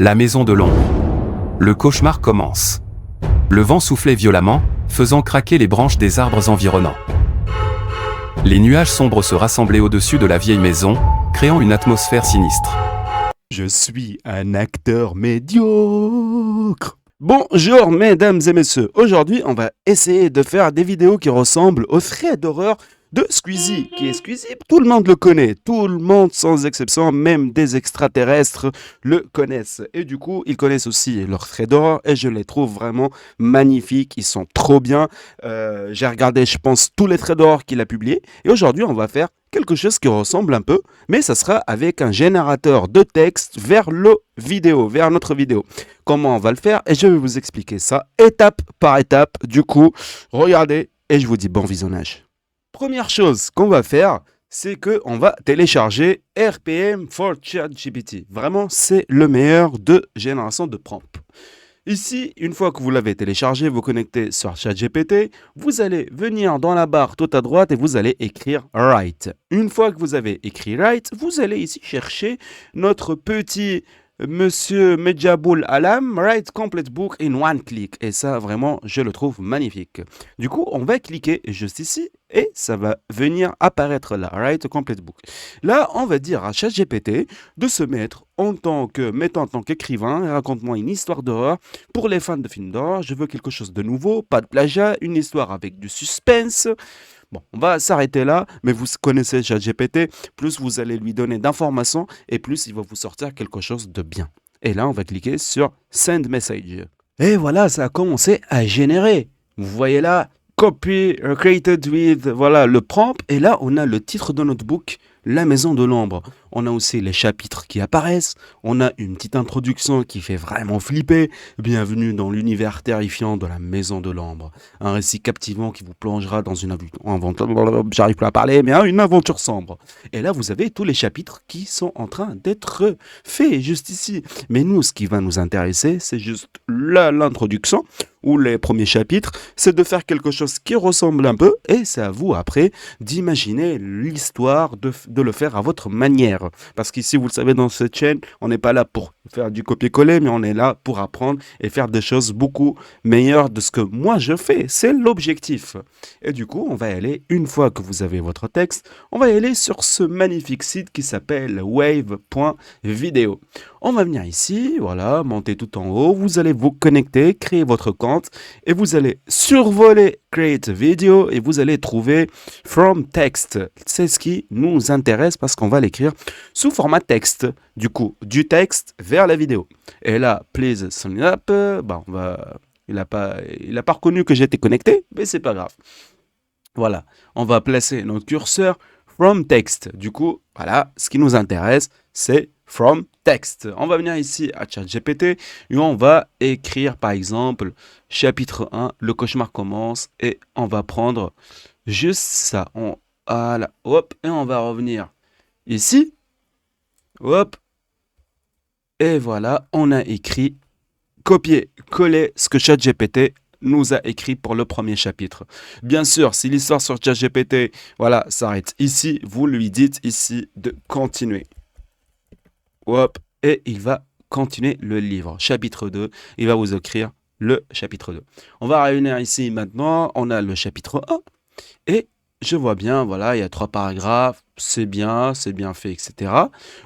La maison de l'ombre. Le cauchemar commence. Le vent soufflait violemment, faisant craquer les branches des arbres environnants. Les nuages sombres se rassemblaient au-dessus de la vieille maison, créant une atmosphère sinistre. Je suis un acteur médiocre. Bonjour mesdames et messieurs, aujourd'hui on va essayer de faire des vidéos qui ressemblent aux threads d'horreur de Squeezie. Qui est Squeezie? Tout le monde le connaît, tout le monde sans exception, même des extraterrestres le connaissent. Et du coup ils connaissent aussi leurs threads d'horreur et je les trouve vraiment magnifiques, ils sont trop bien. J'ai regardé je pense tous les threads d'horreur qu'il a publiés et aujourd'hui on va faire quelque chose qui ressemble un peu, mais ça sera avec un générateur de texte vers notre vidéo. Comment on va le faire? Et je vais vous expliquer ça étape par étape. Du coup, regardez et je vous dis bon visionnage. Première chose qu'on va faire, c'est qu'on va télécharger RPM for ChatGPT. Vraiment, c'est le meilleur de génération de prompts. Ici, une fois que vous l'avez téléchargé, vous connectez sur ChatGPT, vous allez venir dans la barre tout à droite et vous allez écrire Write. Une fois que vous avez écrit Write, vous allez ici chercher notre petit Monsieur Medjaboul Alam, Write Complete Book in one click. Et ça, vraiment, je le trouve magnifique. Du coup, on va cliquer juste ici et ça va venir apparaître là, Write Complete Book. Là, on va dire à ChatGPT de se mettre en tant qu'écrivain et raconte-moi une histoire d'horreur. Pour les fans de films d'horreur, je veux quelque chose de nouveau, pas de plagiat, une histoire avec du suspense. Bon, on va s'arrêter là, mais vous connaissez ChatGPT, plus vous allez lui donner d'informations et plus il va vous sortir quelque chose de bien. Et là, on va cliquer sur Send Message. Et voilà, ça a commencé à générer. Vous voyez là, Copy created with, voilà, le prompt. Et là, on a le titre de notre book, La maison de l'ombre. On a aussi les chapitres qui apparaissent. On a une petite introduction qui fait vraiment flipper. Bienvenue dans l'univers terrifiant de la maison de l'ombre. Un récit captivant qui vous plongera dans une aventure, j'arrive plus à parler, mais une aventure sombre. Et là, vous avez tous les chapitres qui sont en train d'être faits juste ici. Mais nous, ce qui va nous intéresser, c'est juste l'introduction ou les premiers chapitres, c'est de faire quelque chose qui ressemble un peu, et c'est à vous après d'imaginer l'histoire, de le faire à votre manière. Parce qu'ici, vous le savez, dans cette chaîne, on n'est pas là pour faire du copier-coller, mais on est là pour apprendre et faire des choses beaucoup meilleures de ce que moi je fais. C'est l'objectif. Et du coup, on va aller, une fois que vous avez votre texte, on va aller sur ce magnifique site qui s'appelle wave.video. On va venir ici, voilà, monter tout en haut, vous allez vous connecter, créer votre compte et vous allez survoler Create Video et vous allez trouver From Text. C'est ce qui nous intéresse parce qu'on va l'écrire sous format texte. Du coup, du texte vers la vidéo. Et là, please sign up. Il n'a pas reconnu que j'étais connecté, mais c'est pas grave. Voilà, on va placer notre curseur From Text. Du coup, voilà, ce qui nous intéresse, c'est From Text. On va venir ici à ChatGPT et on va écrire par exemple chapitre 1, le cauchemar commence et on va prendre juste ça. Voilà, hop, et on va revenir ici. Hop. Et voilà, on a écrit copier-coller ce que ChatGPT nous a écrit pour le premier chapitre. Bien sûr, si l'histoire sur ChatGPT, voilà, s'arrête ici, vous lui dites ici de continuer. Hop, et il va continuer le livre. Chapitre 2, il va vous écrire le chapitre 2. On va revenir ici maintenant, on a le chapitre 1. Et je vois bien, voilà, il y a 3 paragraphes, c'est bien fait, etc.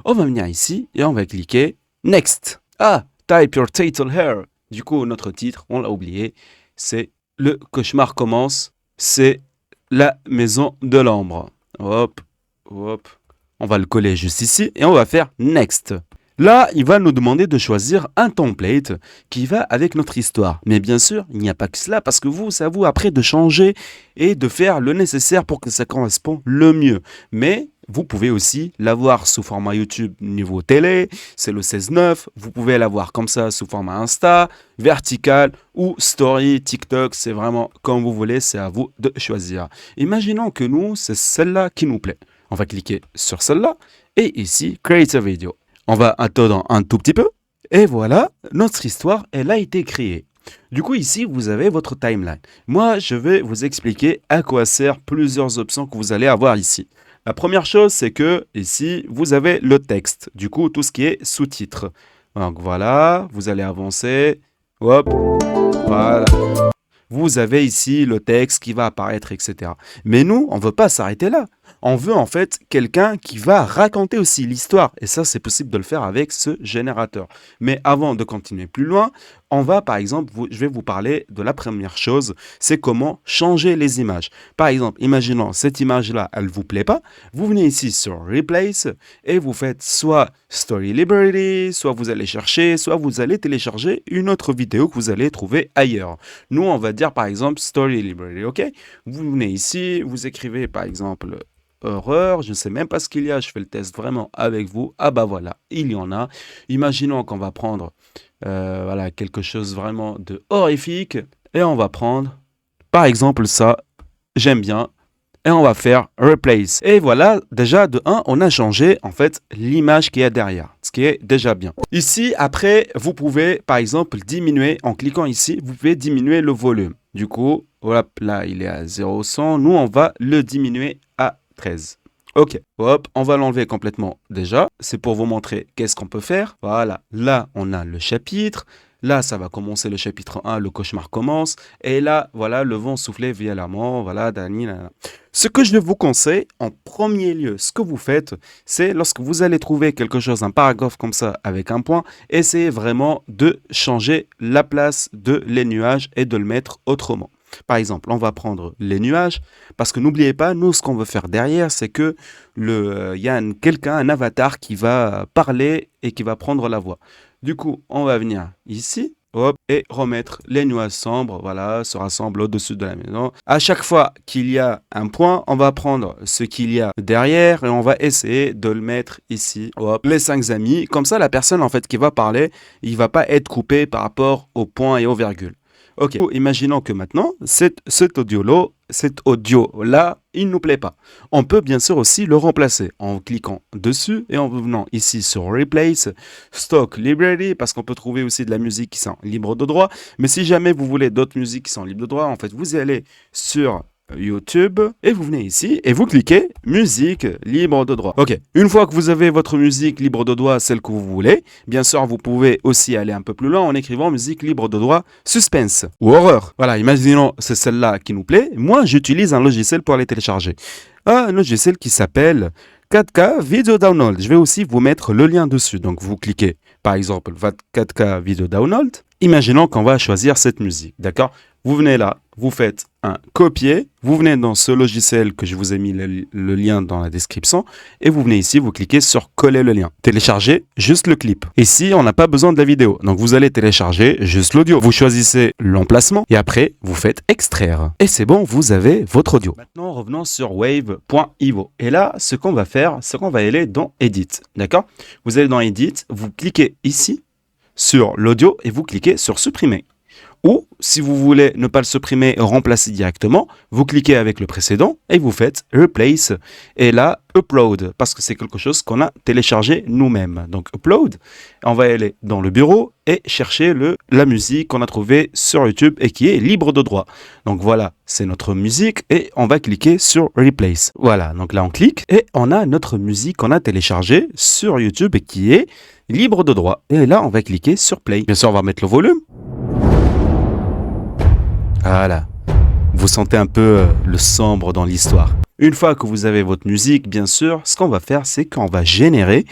On va venir ici et on va cliquer Next. Ah, type your title here. Du coup, notre titre, on l'a oublié, c'est Le cauchemar commence, c'est La maison de l'ombre. Hop, hop. On va le coller juste ici et on va faire Next. Là, il va nous demander de choisir un template qui va avec notre histoire. Mais bien sûr, il n'y a pas que cela parce que c'est à vous après de changer et de faire le nécessaire pour que ça corresponde le mieux. Mais vous pouvez aussi l'avoir sous format YouTube niveau télé, c'est le 16:9. Vous pouvez l'avoir comme ça sous format Insta, vertical ou story, TikTok. C'est vraiment comme vous voulez, c'est à vous de choisir. Imaginons que nous, c'est celle-là qui nous plaît. On va cliquer sur celle-là et ici, Create a Video. On va attendre un tout petit peu. Et voilà, notre histoire, elle a été créée. Du coup, ici, vous avez votre timeline. Moi, je vais vous expliquer à quoi servent plusieurs options que vous allez avoir ici. La première chose, c'est que ici, vous avez le texte. Du coup, tout ce qui est sous-titres. Donc voilà, vous allez avancer. Hop, voilà. Vous avez ici le texte qui va apparaître, etc. Mais nous, on ne veut pas s'arrêter là. On veut en fait quelqu'un qui va raconter aussi l'histoire. Et ça, c'est possible de le faire avec ce générateur. Mais avant de continuer plus loin, on va par exemple, je vais vous parler de la première chose, c'est comment changer les images. Par exemple, imaginons cette image-là, elle ne vous plaît pas. Vous venez ici sur Replace et vous faites soit Story Library, soit vous allez chercher, soit vous allez télécharger une autre vidéo que vous allez trouver ailleurs. Nous, on va dire par exemple Story Library, ok? Vous venez ici, vous écrivez par exemple horreur, je ne sais même pas ce qu'il y a, je fais le test vraiment avec vous. Ah bah voilà, il y en a. Imaginons qu'on va prendre voilà, quelque chose vraiment de horrifique et on va prendre par exemple ça, j'aime bien, et on va faire replace. Et voilà, déjà de 1, on a changé en fait l'image qui est derrière, ce qui est déjà bien. Ici, après, vous pouvez par exemple diminuer, en cliquant ici, vous pouvez diminuer le volume. Du coup, voilà, là il est à 0,100, nous on va le diminuer à 13. Ok, hop, on va l'enlever complètement déjà. C'est pour vous montrer qu'est-ce qu'on peut faire. Voilà, là on a le chapitre. Là, ça va commencer le chapitre 1, le cauchemar commence. Et là, voilà, le vent soufflait violemment. Voilà, ce que je vous conseille, en premier lieu, ce que vous faites, c'est lorsque vous allez trouver quelque chose, un paragraphe comme ça avec un point, essayez vraiment de changer la place de les nuages et de le mettre autrement. Par exemple, on va prendre les nuages, parce que n'oubliez pas, nous, ce qu'on veut faire derrière, c'est que y a quelqu'un, un avatar qui va parler et qui va prendre la voix. Du coup, on va venir ici, hop, et remettre les nuages sombres, voilà, se rassemblent au-dessus de la maison. À chaque fois qu'il y a un point, on va prendre ce qu'il y a derrière et on va essayer de le mettre ici, hop, les 5 amis. Comme ça, la personne, en fait, qui va parler, il va pas être coupé par rapport aux points et aux virgules. Ok, imaginons que maintenant, cet audio-là, il ne nous plaît pas. On peut bien sûr aussi le remplacer en cliquant dessus et en venant ici sur Replace, Stock Library, parce qu'on peut trouver aussi de la musique qui sont libres de droit. Mais si jamais vous voulez d'autres musiques qui sont libres de droit, en fait, vous allez sur YouTube et vous venez ici et vous cliquez musique libre de droit. Ok, une fois que vous avez votre musique libre de droit, celle que vous voulez, bien sûr vous pouvez aussi aller un peu plus loin en écrivant musique libre de droit suspense ou horreur. Voilà, imaginons c'est celle-là qui nous plaît. Moi j'utilise un logiciel pour les télécharger. Un logiciel qui s'appelle 4K Video Download. Je vais aussi vous mettre le lien dessus. Donc vous cliquez par exemple 4K Video Download. Imaginons qu'on va choisir cette musique, d'accord? Vous venez là, vous faites un copier, vous venez dans ce logiciel que je vous ai mis le lien dans la description et vous venez ici, vous cliquez sur coller le lien. Télécharger juste le clip. Ici, on n'a pas besoin de la vidéo, donc vous allez télécharger juste l'audio. Vous choisissez l'emplacement et après, vous faites extraire. Et c'est bon, vous avez votre audio. Maintenant, revenons sur wave.io. Et là, ce qu'on va faire, c'est qu'on va aller dans Edit, d'accord? Vous allez dans Edit, vous cliquez ici sur l'audio et vous cliquez sur supprimer. Ou, si vous voulez ne pas le supprimer et remplacer directement, vous cliquez avec le précédent et vous faites Replace. Et là, Upload, parce que c'est quelque chose qu'on a téléchargé nous-mêmes. Donc, Upload, on va aller dans le bureau et chercher la musique qu'on a trouvée sur YouTube et qui est libre de droit. Donc voilà, c'est notre musique et on va cliquer sur Replace. Voilà, donc là on clique et on a notre musique qu'on a téléchargée sur YouTube et qui est libre de droit. Et là, on va cliquer sur Play. Bien sûr, on va mettre le volume. Voilà, vous sentez un peu le sombre dans l'histoire. Une fois que vous avez votre musique, bien sûr, ce qu'on va faire, c'est qu'on va générer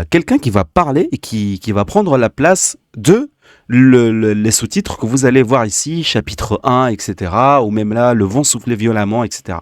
quelqu'un qui va parler et qui va prendre la place de les sous-titres que vous allez voir ici, chapitre 1, etc. Ou même là, le vent soufflait violemment, etc.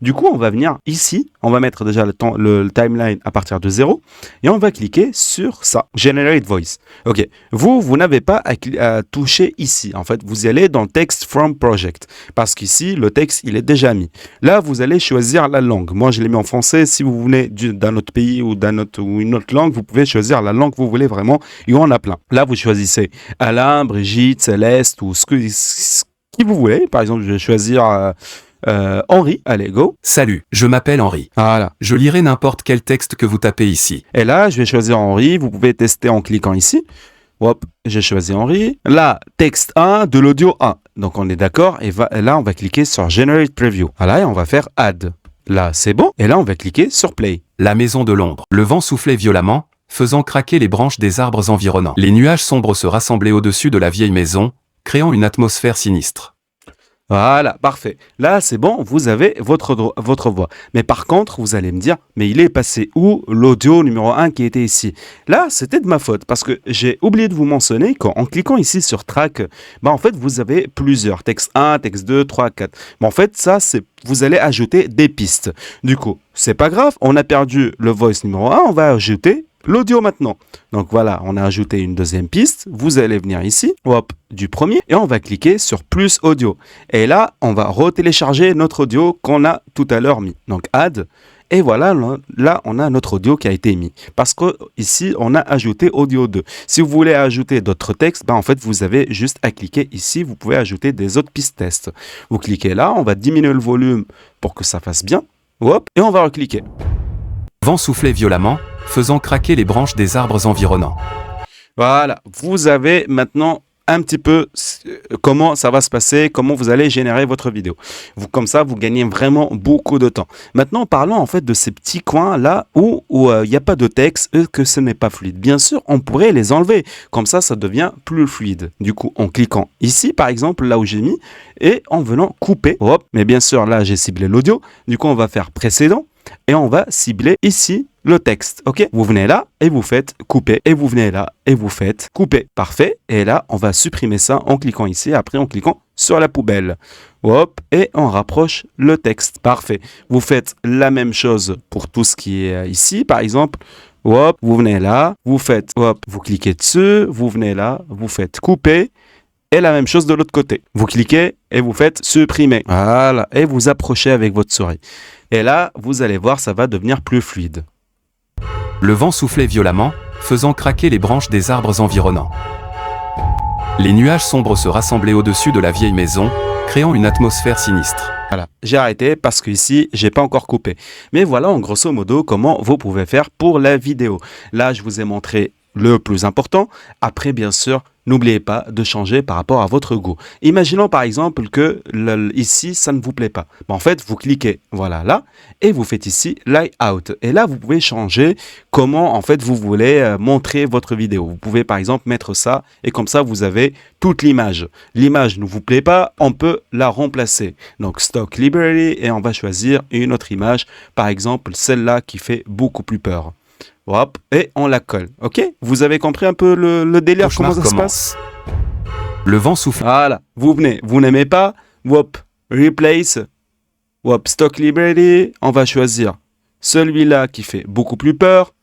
Du coup, on va venir ici, on va mettre déjà le timeline à partir de 0 et on va cliquer sur ça, Generate Voice. Ok, vous n'avez pas à toucher ici. En fait, vous allez dans Text from Project parce qu'ici, le texte, il est déjà mis. Là, vous allez choisir la langue. Moi, je l'ai mis en français. Si vous venez d'un autre pays ou une autre langue, vous pouvez choisir la langue que vous voulez vraiment. Il y en a plein. Là, vous choisissez Alain, Brigitte, Céleste ou ce qui vous voulez. Par exemple, je vais choisir... Henri, allez, go. Salut, je m'appelle Henri. Voilà. Je lirai n'importe quel texte que vous tapez ici. Et là, je vais choisir Henri. Vous pouvez tester en cliquant ici. Hop, j'ai choisi Henri. Là, texte 1 de l'audio 1. Donc, on est d'accord. Et là, on va cliquer sur Generate Preview. Voilà, et on va faire Add. Là, c'est bon. Et là, on va cliquer sur Play. La maison de Londres. Le vent soufflait violemment, faisant craquer les branches des arbres environnants. Les nuages sombres se rassemblaient au-dessus de la vieille maison, créant une atmosphère sinistre. Voilà, parfait. Là, c'est bon, vous avez votre voix. Mais par contre, vous allez me dire, mais il est passé où l'audio numéro 1 qui était ici? Là, c'était de ma faute, parce que j'ai oublié de vous mentionner qu'en cliquant ici sur Track, en fait, vous avez plusieurs. Texte 1, texte 2, 3, 4. En fait, ça, vous allez ajouter des pistes. Du coup, c'est pas grave, on a perdu le voice numéro 1, on va ajouter l'audio maintenant. Donc voilà, on a ajouté une deuxième piste. Vous allez venir ici, hop, du premier, et on va cliquer sur plus audio. Et là, on va retélécharger notre audio qu'on a tout à l'heure mis. Donc add, et voilà, là, on a notre audio qui a été mis. Parce que ici, on a ajouté audio 2. Si vous voulez ajouter d'autres textes, en fait, vous avez juste à cliquer ici. Vous pouvez ajouter des autres pistes tests. Vous cliquez là, on va diminuer le volume pour que ça fasse bien. Hop, et on va recliquer. Le vent soufflait violemment, faisant craquer les branches des arbres environnants. Voilà, vous avez maintenant un petit peu comment ça va se passer, comment vous allez générer votre vidéo. Comme ça, vous gagnez vraiment beaucoup de temps. Maintenant, parlons en fait de ces petits coins là où il n'y a pas de texte et que ce n'est pas fluide. Bien sûr, on pourrait les enlever. Comme ça devient plus fluide. Du coup, en cliquant ici, par exemple, là où j'ai mis, et en venant couper, hop, mais bien sûr, là, j'ai ciblé l'audio. Du coup, on va faire précédent. Et on va cibler ici le texte, ok? Vous venez là et vous faites couper, et vous venez là et vous faites couper. Parfait. Et là, on va supprimer ça en cliquant ici, après en cliquant sur la poubelle. Hop, et on rapproche le texte. Parfait. Vous faites la même chose pour tout ce qui est ici, par exemple. Hop, vous venez là, vous faites, hop, vous cliquez dessus, vous venez là, vous faites couper. Et la même chose de l'autre côté. Vous cliquez et vous faites supprimer. Voilà. Et vous approchez avec votre souris. Et là, vous allez voir, ça va devenir plus fluide. Le vent soufflait violemment, faisant craquer les branches des arbres environnants. Les nuages sombres se rassemblaient au-dessus de la vieille maison, créant une atmosphère sinistre. Voilà, j'ai arrêté parce qu'ici, j'ai pas encore coupé. Mais voilà, en grosso modo, comment vous pouvez faire pour la vidéo. Là, je vous ai montré le plus important. Après, bien sûr, n'oubliez pas de changer par rapport à votre goût. Imaginons par exemple que ici, ça ne vous plaît pas. En fait, vous cliquez voilà là et vous faites ici Layout. Et là, vous pouvez changer comment en fait vous voulez montrer votre vidéo. Vous pouvez par exemple mettre ça et comme ça, vous avez toute l'image. L'image ne vous plaît pas, on peut la remplacer. Donc Stock Library et on va choisir une autre image. Par exemple, celle-là qui fait beaucoup plus peur. Hop, et on la colle, ok? Vous avez compris un peu le délire, comment ça se passe? Le vent souffle. Voilà, vous venez, vous n'aimez pas, hop, replace, hop, stock library, on va choisir celui-là qui fait beaucoup plus peur,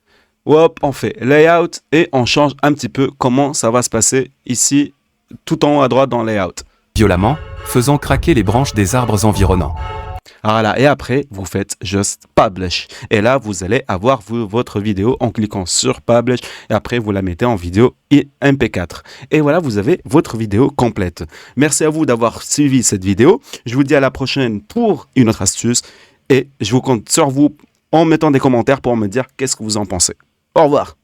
hop, on fait layout et on change un petit peu comment ça va se passer ici, tout en haut à droite dans layout. Violemment, faisant craquer les branches des arbres environnants. Voilà, et après, vous faites juste Publish. Et là, vous allez avoir votre vidéo en cliquant sur Publish. Et après, vous la mettez en vidéo MP4. Et voilà, vous avez votre vidéo complète. Merci à vous d'avoir suivi cette vidéo. Je vous dis à la prochaine pour une autre astuce. Et je vous compte sur vous en mettant des commentaires pour me dire qu'est-ce que vous en pensez. Au revoir.